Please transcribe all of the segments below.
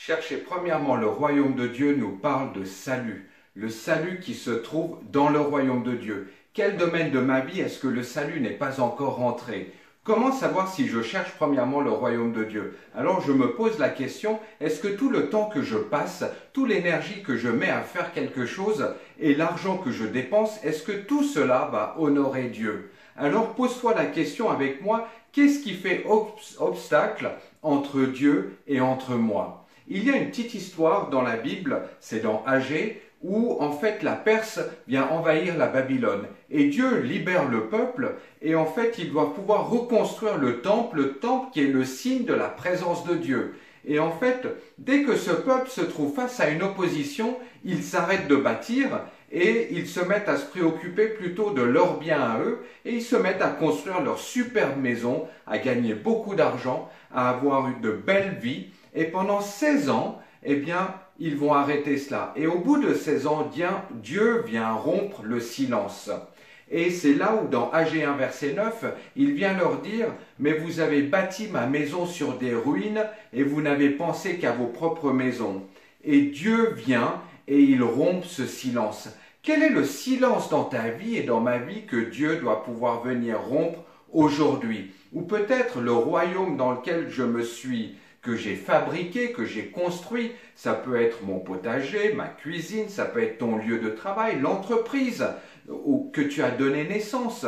Chercher premièrement le royaume de Dieu nous parle de salut. Le salut qui se trouve dans le royaume de Dieu. Quel domaine de ma vie est-ce que le salut n'est pas encore rentré? Comment savoir si je cherche premièrement le royaume de Dieu? Alors je me pose la question, est-ce que tout le temps que je passe, toute l'énergie que je mets à faire quelque chose et l'argent que je dépense, est-ce que tout cela va honorer Dieu? Alors pose-toi la question avec moi, qu'est-ce qui fait obstacle entre Dieu et entre moi? Il y a une petite histoire dans la Bible, c'est dans Agé, où en fait la Perse vient envahir la Babylone. Et Dieu libère le peuple, et en fait il doit pouvoir reconstruire le temple qui est le signe de la présence de Dieu. Et en fait, dès que ce peuple se trouve face à une opposition, ils s'arrêtent de bâtir, et ils se mettent à se préoccuper plutôt de leur bien à eux, et ils se mettent à construire leur superbe maison, à gagner beaucoup d'argent, à avoir de belles vies, et pendant 16 ans, eh bien, ils vont arrêter cela. Et au bout de 16 ans, Dieu vient rompre le silence. Et c'est là où, dans Agé 1, verset 9, il vient leur dire « Mais vous avez bâti ma maison sur des ruines, et vous n'avez pensé qu'à vos propres maisons. » Et Dieu vient, et il rompt ce silence. Quel est le silence dans ta vie et dans ma vie que Dieu doit pouvoir venir rompre aujourd'hui? Ou peut-être le royaume dans lequel que j'ai fabriqué, que j'ai construit. Ça peut être mon potager, ma cuisine, ça peut être ton lieu de travail, l'entreprise que tu as donné naissance,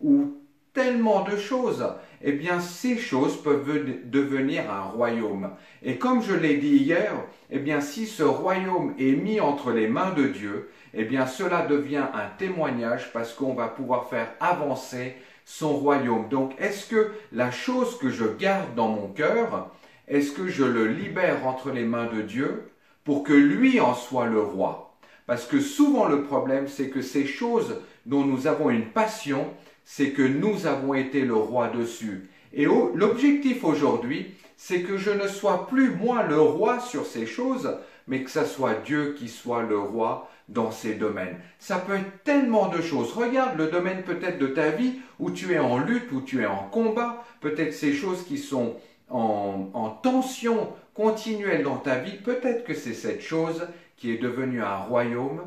ou tellement de choses. Eh bien, ces choses peuvent devenir un royaume. Et comme je l'ai dit hier, eh bien, si ce royaume est mis entre les mains de Dieu, eh bien, cela devient un témoignage parce qu'on va pouvoir faire avancer son royaume. Donc, est-ce que la chose que je garde dans mon cœur, est-ce que je le libère entre les mains de Dieu pour que lui en soit le roi? Parce que souvent le problème, c'est que ces choses dont nous avons une passion, c'est que nous avons été le roi dessus. Et l'objectif aujourd'hui, c'est que je ne sois plus moi le roi sur ces choses, mais que ça soit Dieu qui soit le roi dans ces domaines. Ça peut être tellement de choses. Regarde le domaine peut-être de ta vie où tu es en lutte, où tu es en combat, peut-être ces choses qui sont en tension continuelle dans ta vie, peut-être que c'est cette chose qui est devenue un royaume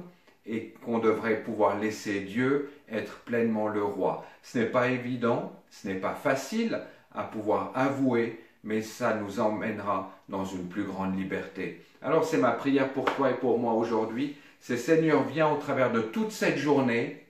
et qu'on devrait pouvoir laisser Dieu être pleinement le roi. Ce n'est pas évident, ce n'est pas facile à pouvoir avouer, mais ça nous emmènera dans une plus grande liberté. Alors c'est ma prière pour toi et pour moi aujourd'hui, c'est Seigneur, viens au travers de toute cette journée,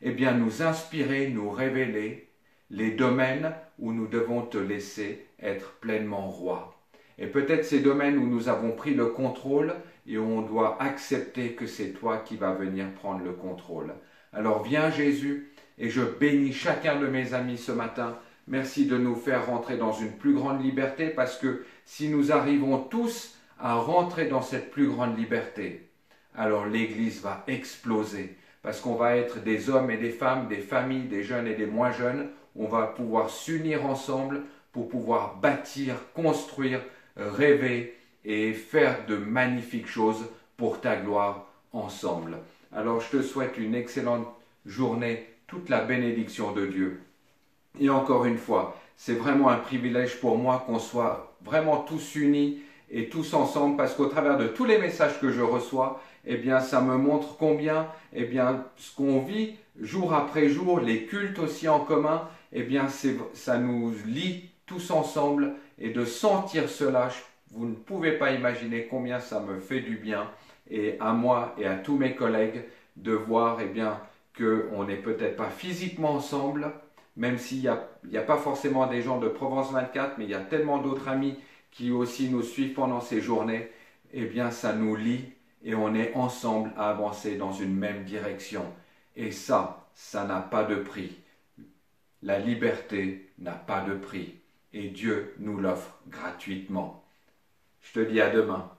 eh bien nous inspirer, nous révéler les domaines où nous devons te laisser être pleinement roi. Et peut-être ces domaines où nous avons pris le contrôle et où on doit accepter que c'est toi qui vas venir prendre le contrôle. Alors viens Jésus, et je bénis chacun de mes amis ce matin. Merci de nous faire rentrer dans une plus grande liberté, parce que si nous arrivons tous à rentrer dans cette plus grande liberté, alors l'Église va exploser, parce qu'on va être des hommes et des femmes, des familles, des jeunes et des moins jeunes. On va pouvoir s'unir ensemble pour pouvoir bâtir, construire, rêver et faire de magnifiques choses pour ta gloire ensemble. Alors je te souhaite une excellente journée, toute la bénédiction de Dieu. Et encore une fois, c'est vraiment un privilège pour moi qu'on soit vraiment tous unis et tous ensemble, parce qu'au travers de tous les messages que je reçois, eh bien ça me montre combien, eh bien ce qu'on vit jour après jour, les cultes aussi en commun, eh bien ça nous lie tous ensemble, et de sentir cela, vous ne pouvez pas imaginer combien ça me fait du bien, et à moi et à tous mes collègues, de voir eh bien qu'on n'est peut-être pas physiquement ensemble, même s'il n'y a pas forcément des gens de Provence 24, mais il y a tellement d'autres amis qui aussi nous suivent pendant ces journées, eh bien ça nous lie et on est ensemble à avancer dans une même direction. Et ça n'a pas de prix. La liberté n'a pas de prix et Dieu nous l'offre gratuitement. Je te dis à demain.